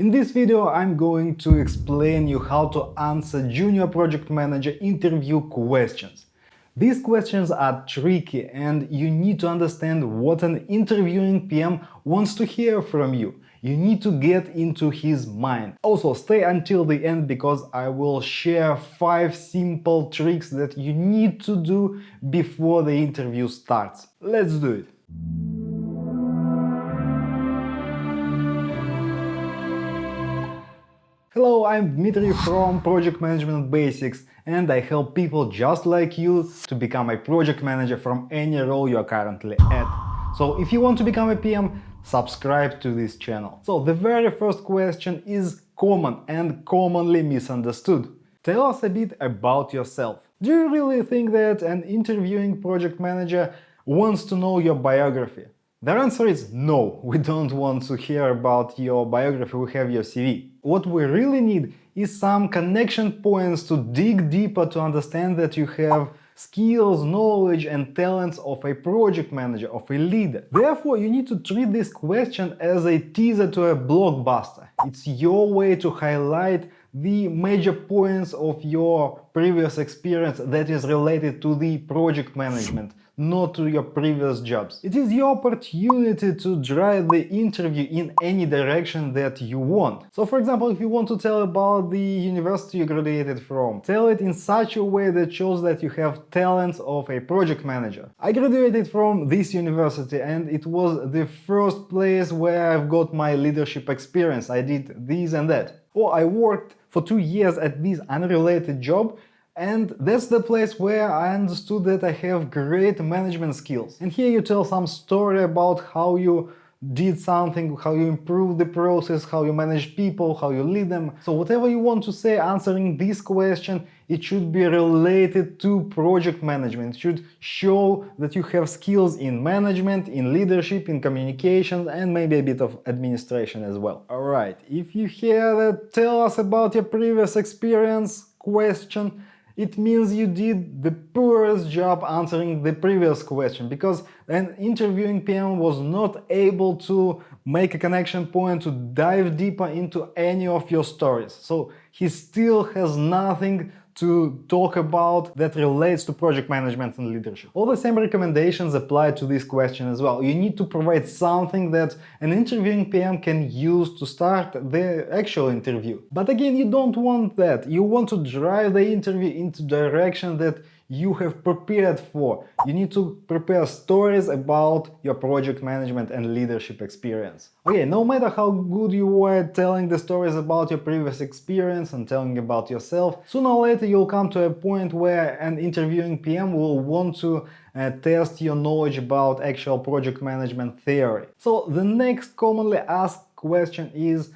In this video, I'm going to explain you how to answer junior project manager interview questions. These questions are tricky and you need to understand what an interviewing PM wants to hear from you. You need to get into his mind. Also, stay until the end because I will share 5 simple tricks that you need to do before the interview starts. Let's do it. Hello, I'm Dmitry from Project Management Basics, and I help people just like you to become a project manager from any role you are currently at. So if you want to become a PM, subscribe to this channel. So the very first question is common and commonly misunderstood. Tell us a bit about yourself. Do you really think that an interviewing project manager wants to know your biography? The answer is no, we don't want to hear about your biography, we have your CV. What we really need is some connection points to dig deeper to understand that you have skills, knowledge and talents of a project manager, of a leader. Therefore, you need to treat this question as a teaser to a blockbuster. It's your way to highlight the major points of your previous experience that is related to the project management, not to your previous jobs. It is your opportunity to drive the interview in any direction that you want. So for example, if you want to tell about the university you graduated from, tell it in such a way that shows that you have talents of a project manager. I graduated from this university and it was the first place where I've got my leadership experience. I did this and that. Or I worked for 2 years at this unrelated job, and that's the place where I understood that I have great management skills. And here you tell some story about how you did something, how you improved the process, how you manage people, how you lead them. So whatever you want to say answering this question, it should be related to project management. It should show that you have skills in management, in leadership, in communications, and maybe a bit of administration as well. Alright, if you hear that tell us about your previous experience question, it means you did the poorest job answering the previous question, because an interviewing PM was not able to make a connection point to dive deeper into any of your stories. So he still has nothing to talk about that relates to project management and leadership. All the same recommendations apply to this question as well. You need to provide something that an interviewing PM can use to start the actual interview. But again, you don't want that. You want to drive the interview into direction that you have prepared for. You need to prepare stories about your project management and leadership experience. Okay, no matter how good you were telling the stories about your previous experience and telling about yourself, sooner or later you'll come to a point where an interviewing PM will want to test your knowledge about actual project management theory. So the next commonly asked question is,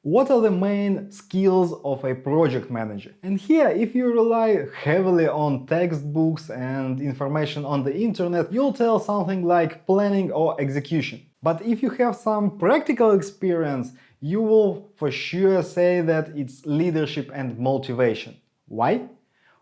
what are the main skills of a project manager? And here, if you rely heavily on textbooks and information on the internet, you'll tell something like planning or execution. But if you have some practical experience, you will for sure say that it's leadership and motivation. Why?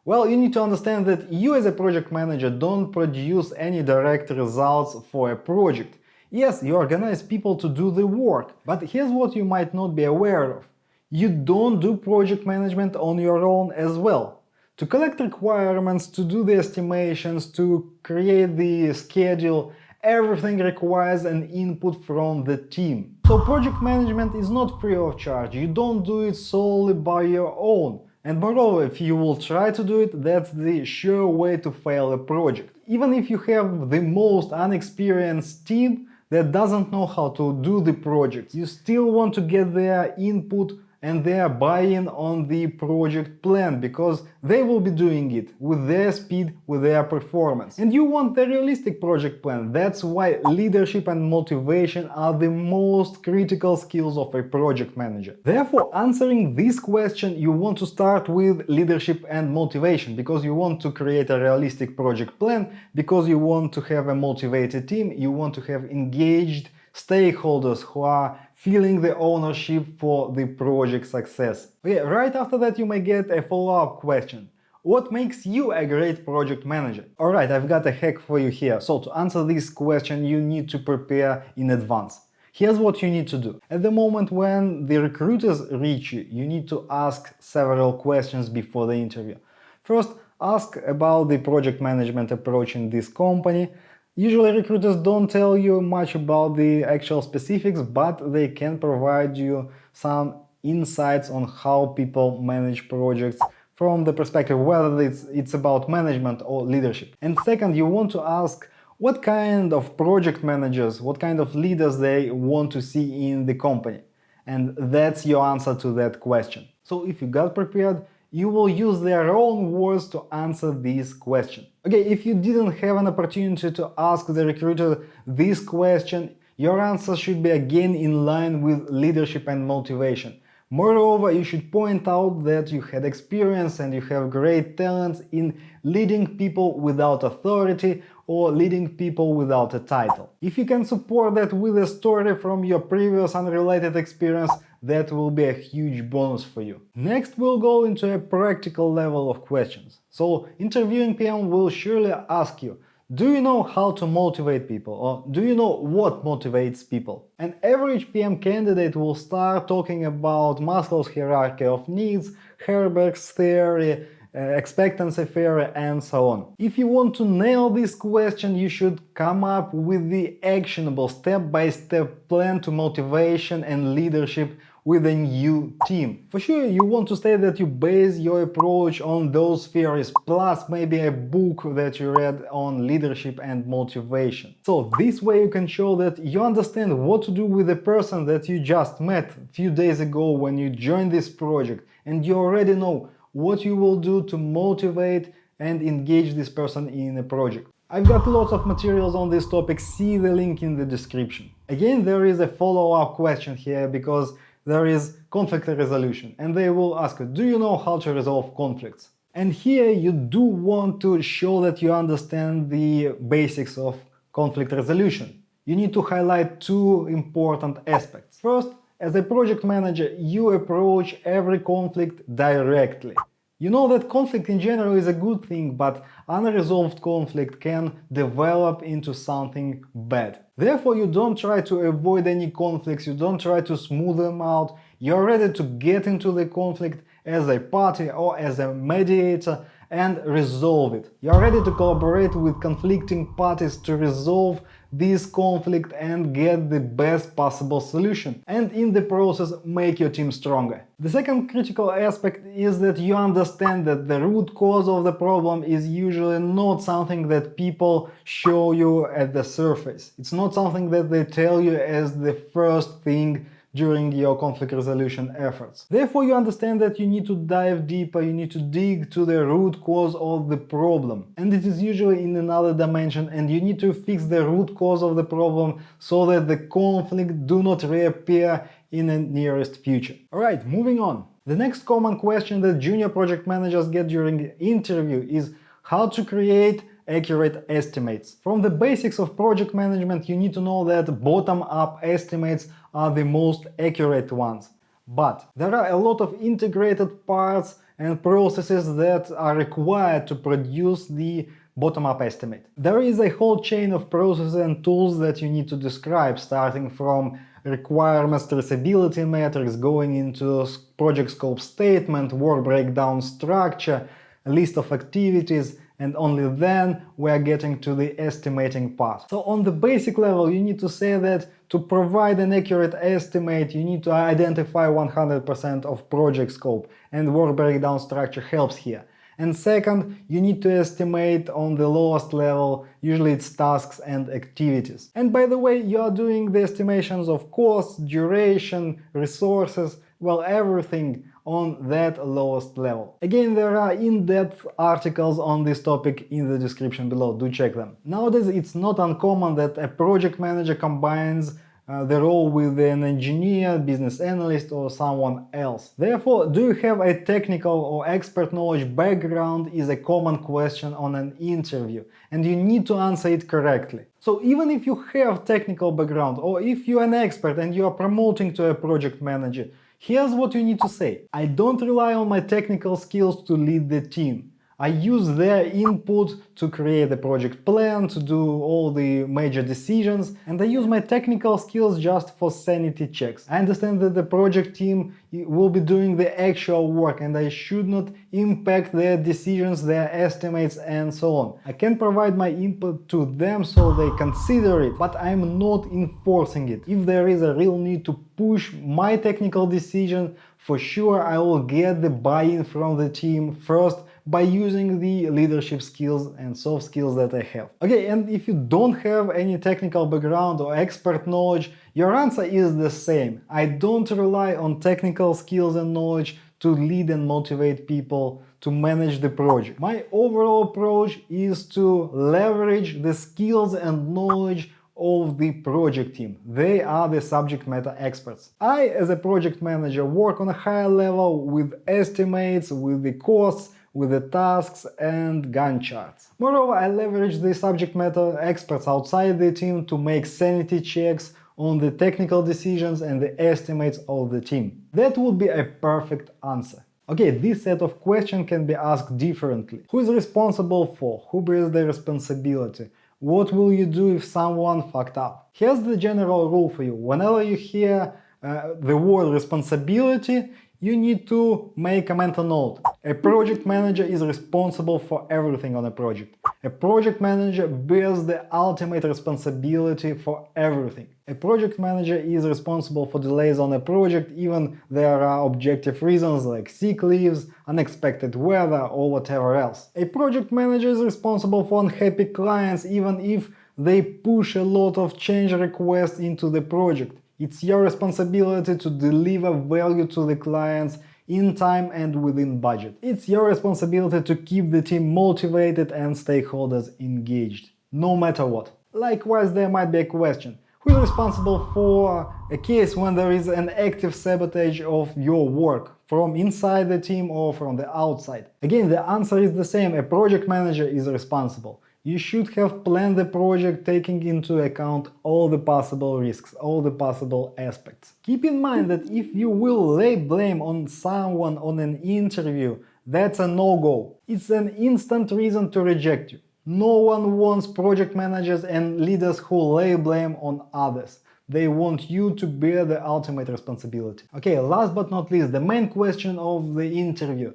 Well, you need to understand that you as a project manager don't produce any direct results for a project. Yes, you organize people to do the work, but here's what you might not be aware of. You don't do project management on your own as well. To collect requirements, to do the estimations, to create the schedule, everything requires an input from the team. So project management is not free of charge. You don't do it solely by your own. And moreover, if you will try to do it, that's the sure way to fail a project. Even if you have the most unexperienced team that doesn't know how to do the project, you still want to get their input and their buy-in on the project plan, because they will be doing it with their speed, with their performance. And you want the realistic project plan. That's why leadership and motivation are the most critical skills of a project manager. Therefore, answering this question, you want to start with leadership and motivation, because you want to create a realistic project plan, because you want to have a motivated team, you want to have engaged stakeholders who are feeling the ownership for the project success. Okay, right after that you may get a follow-up question. What makes you a great project manager? Alright, I've got a hack for you here. So to answer this question you need to prepare in advance. Here's what you need to do. At the moment when the recruiters reach you, you need to ask several questions before the interview. First, ask about the project management approach in this company. Usually recruiters don't tell you much about the actual specifics, but they can provide you some insights on how people manage projects from the perspective whether it's about management or leadership. And second, you want to ask what kind of project managers, what kind of leaders they want to see in the company. And that's your answer to that question. So if you got prepared, you will use their own words to answer this question. Okay, if you didn't have an opportunity to ask the recruiter this question, your answer should be again in line with leadership and motivation. Moreover, you should point out that you had experience and you have great talents in leading people without authority or leading people without a title. If you can support that with a story from your previous unrelated experience, that will be a huge bonus for you. Next, we'll go into a practical level of questions. So, interviewing PM will surely ask you, do you know how to motivate people, or do you know what motivates people? An average PM candidate will start talking about Maslow's hierarchy of needs, Herberg's theory, expectancy theory, and so on. If you want to nail this question, you should come up with the actionable step-by-step plan to motivation and leadership with a new team. For sure, you want to state that you base your approach on those theories, plus maybe a book that you read on leadership and motivation. So this way you can show that you understand what to do with the person that you just met a few days ago when you joined this project, and you already know what you will do to motivate and engage this person in a project. I've got lots of materials on this topic, see the link in the description. Again, there is a follow-up question here because there is conflict resolution, and they will ask you, do you know how to resolve conflicts? And here you do want to show that you understand the basics of conflict resolution. You need to highlight two important aspects. First, as a project manager, you approach every conflict directly. You know that conflict in general is a good thing, but unresolved conflict can develop into something bad. Therefore, you don't try to avoid any conflicts, you don't try to smooth them out, you're ready to get into the conflict as a party or as a mediator and resolve it. You're ready to collaborate with conflicting parties to resolve this conflict and get the best possible solution, and in the process make your team stronger. The second critical aspect is that you understand that the root cause of the problem is usually not something that people show you at the surface. It's not something that they tell you as the first thing during your conflict resolution efforts. Therefore, you understand that you need to dive deeper, you need to dig to the root cause of the problem. And it is usually in another dimension, and you need to fix the root cause of the problem so that the conflict do not reappear in the nearest future. Alright, moving on. The next common question that junior project managers get during the interview is how to create accurate estimates. From the basics of project management, you need to know that bottom-up estimates are the most accurate ones. But there are a lot of integrated parts and processes that are required to produce the bottom-up estimate. There is a whole chain of processes and tools that you need to describe, starting from requirements traceability metrics, going into project scope statement, work breakdown structure, a list of activities, and only then we are getting to the estimating part. So on the basic level, you need to say that to provide an accurate estimate, you need to identify 100% of project scope, and work breakdown structure helps here. And second, you need to estimate on the lowest level, usually it's tasks and activities. And by the way, you are doing the estimations of costs, duration, resources, well, everything on that lowest level. Again, there are in-depth articles on this topic in the description below, do check them. Nowadays, it's not uncommon that a project manager combines the role with an engineer, business analyst, or someone else. Therefore, do you have a technical or expert knowledge background is a common question on an interview, and you need to answer it correctly. So even if you have technical background, or if you're an expert and you are promoting to a project manager, here's what you need to say. I don't rely on my technical skills to lead the team. I use their input to create a project plan, to do all the major decisions, and I use my technical skills just for sanity checks. I understand that the project team will be doing the actual work and I should not impact their decisions, their estimates, and so on. I can provide my input to them so they consider it, but I'm not enforcing it. If there is a real need to push my technical decision, for sure I will get the buy-in from the team first by using the leadership skills and soft skills that I have. Okay, and if you don't have any technical background or expert knowledge, your answer is the same. I don't rely on technical skills and knowledge to lead and motivate people to manage the project. My overall approach is to leverage the skills and knowledge of the project team. They are the subject matter experts. I, as a project manager, work on a higher level with estimates, with the costs, with the tasks and Gantt charts. Moreover, I leverage the subject matter experts outside the team to make sanity checks on the technical decisions and the estimates of the team. That would be a perfect answer. Okay, this set of questions can be asked differently. Who is responsible for? Who bears the responsibility? What will you do if someone fucked up? Here's the general rule for you. Whenever you hear the word responsibility, you need to make a mental note. A project manager is responsible for everything on a project. A project manager bears the ultimate responsibility for everything. A project manager is responsible for delays on a project, even there are objective reasons like sick leaves, unexpected weather, or whatever else. A project manager is responsible for unhappy clients, even if they push a lot of change requests into the project. It's your responsibility to deliver value to the clients in time and within budget. It's your responsibility to keep the team motivated and stakeholders engaged, no matter what. Likewise, there might be a question. Who is responsible for a case when there is an active sabotage of your work, from inside the team or from the outside? Again, the answer is the same. A project manager is responsible. You should have planned the project taking into account all the possible risks, all the possible aspects. Keep in mind that if you will lay blame on someone on an interview, that's a no-go. It's an instant reason to reject you. No one wants project managers and leaders who lay blame on others. They want you to bear the ultimate responsibility. Okay, last but not least, the main question of the interview.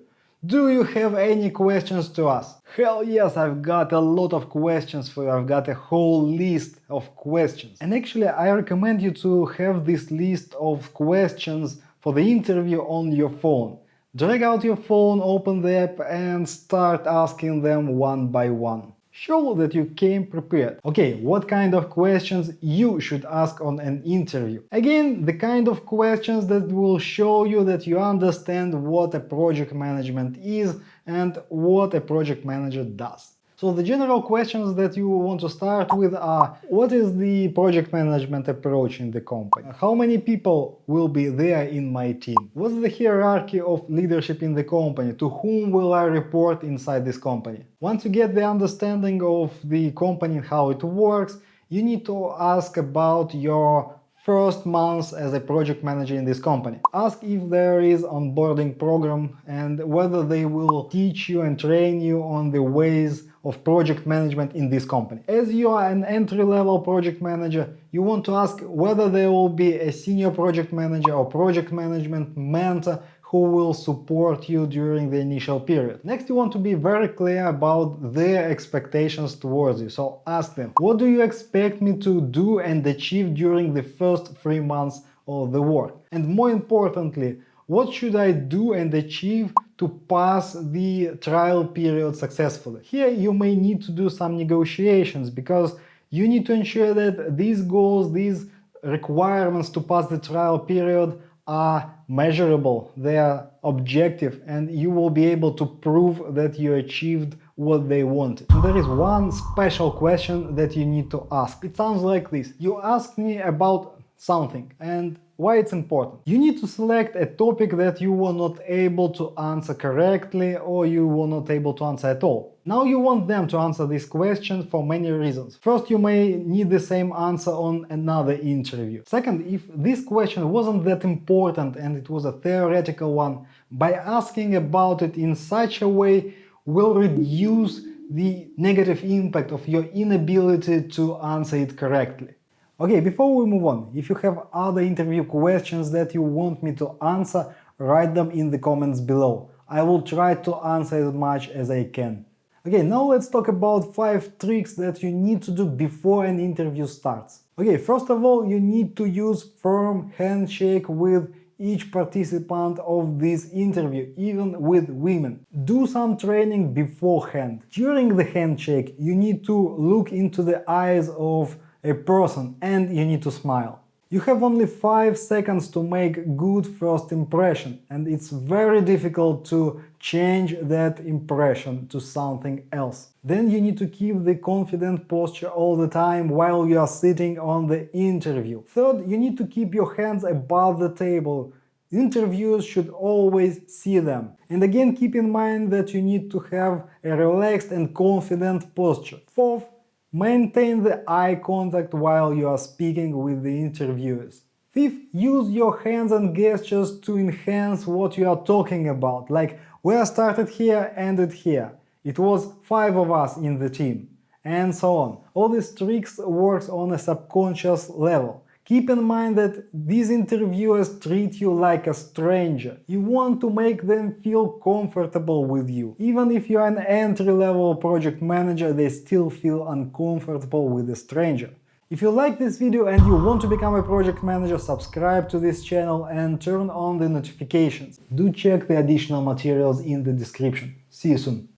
Do you have any questions to ask? Hell yes, I've got a lot of questions for you. I've got a whole list of questions. And actually, I recommend you to have this list of questions for the interview on your phone. Drag out your phone, open the app and start asking them one by one. Show that you came prepared. Okay, what kind of questions you should ask on an interview? Again, the kind of questions that will show you that you understand what a project management is and what a project manager does. So the general questions that you want to start with are: what is the project management approach in the company? How many people will be there in my team? What's the hierarchy of leadership in the company? To whom will I report inside this company? Once you get the understanding of the company and how it works, you need to ask about your first months as a project manager in this company. Ask if there is onboarding program and whether they will teach you and train you on the ways of project management in this company. As you are an entry-level project manager, you want to ask whether there will be a senior project manager or project management mentor who will support you during the initial period. Next, you want to be very clear about their expectations towards you. So ask them, what do you expect me to do and achieve during the first 3 months of the work? And more importantly, what should I do and achieve to pass the trial period successfully? Here you may need to do some negotiations because you need to ensure that these goals, these requirements to pass the trial period are measurable, they are objective, and you will be able to prove that you achieved what they wanted. And there is one special question that you need to ask. It sounds like this. You asked me about something and why it's important. You need to select a topic that you were not able to answer correctly or you were not able to answer at all. Now you want them to answer this question for many reasons. First, you may need the same answer on another interview. Second, if this question wasn't that important and it was a theoretical one, by asking about it in such a way will reduce the negative impact of your inability to answer it correctly. Okay, before we move on, if you have other interview questions that you want me to answer, write them in the comments below. I will try to answer as much as I can. Okay, now let's talk about 5 tricks that you need to do before an interview starts. Okay, first of all, you need to use firm handshake with each participant of this interview, even with women. Do some training beforehand. During the handshake, you need to look into the eyes of a person and you need to smile. You have only 5 seconds to make good first impression, and it's very difficult to change that impression to something else. Then you need to keep the confident posture all the time while you are sitting on the interview. Third, you need to keep your hands above the table. Interviewers should always see them. And again, keep in mind that you need to have a relaxed and confident posture. Fourth, maintain the eye contact while you are speaking with the interviewers. Fifth, use your hands and gestures to enhance what you are talking about, like we started here, ended here. It was 5 of us in the team, and so on. All these tricks works on a subconscious level. Keep in mind that these interviewers treat you like a stranger. You want to make them feel comfortable with you. Even if you're an entry-level project manager, they still feel uncomfortable with a stranger. If you like this video and you want to become a project manager, subscribe to this channel and turn on the notifications. Do check the additional materials in the description. See you soon.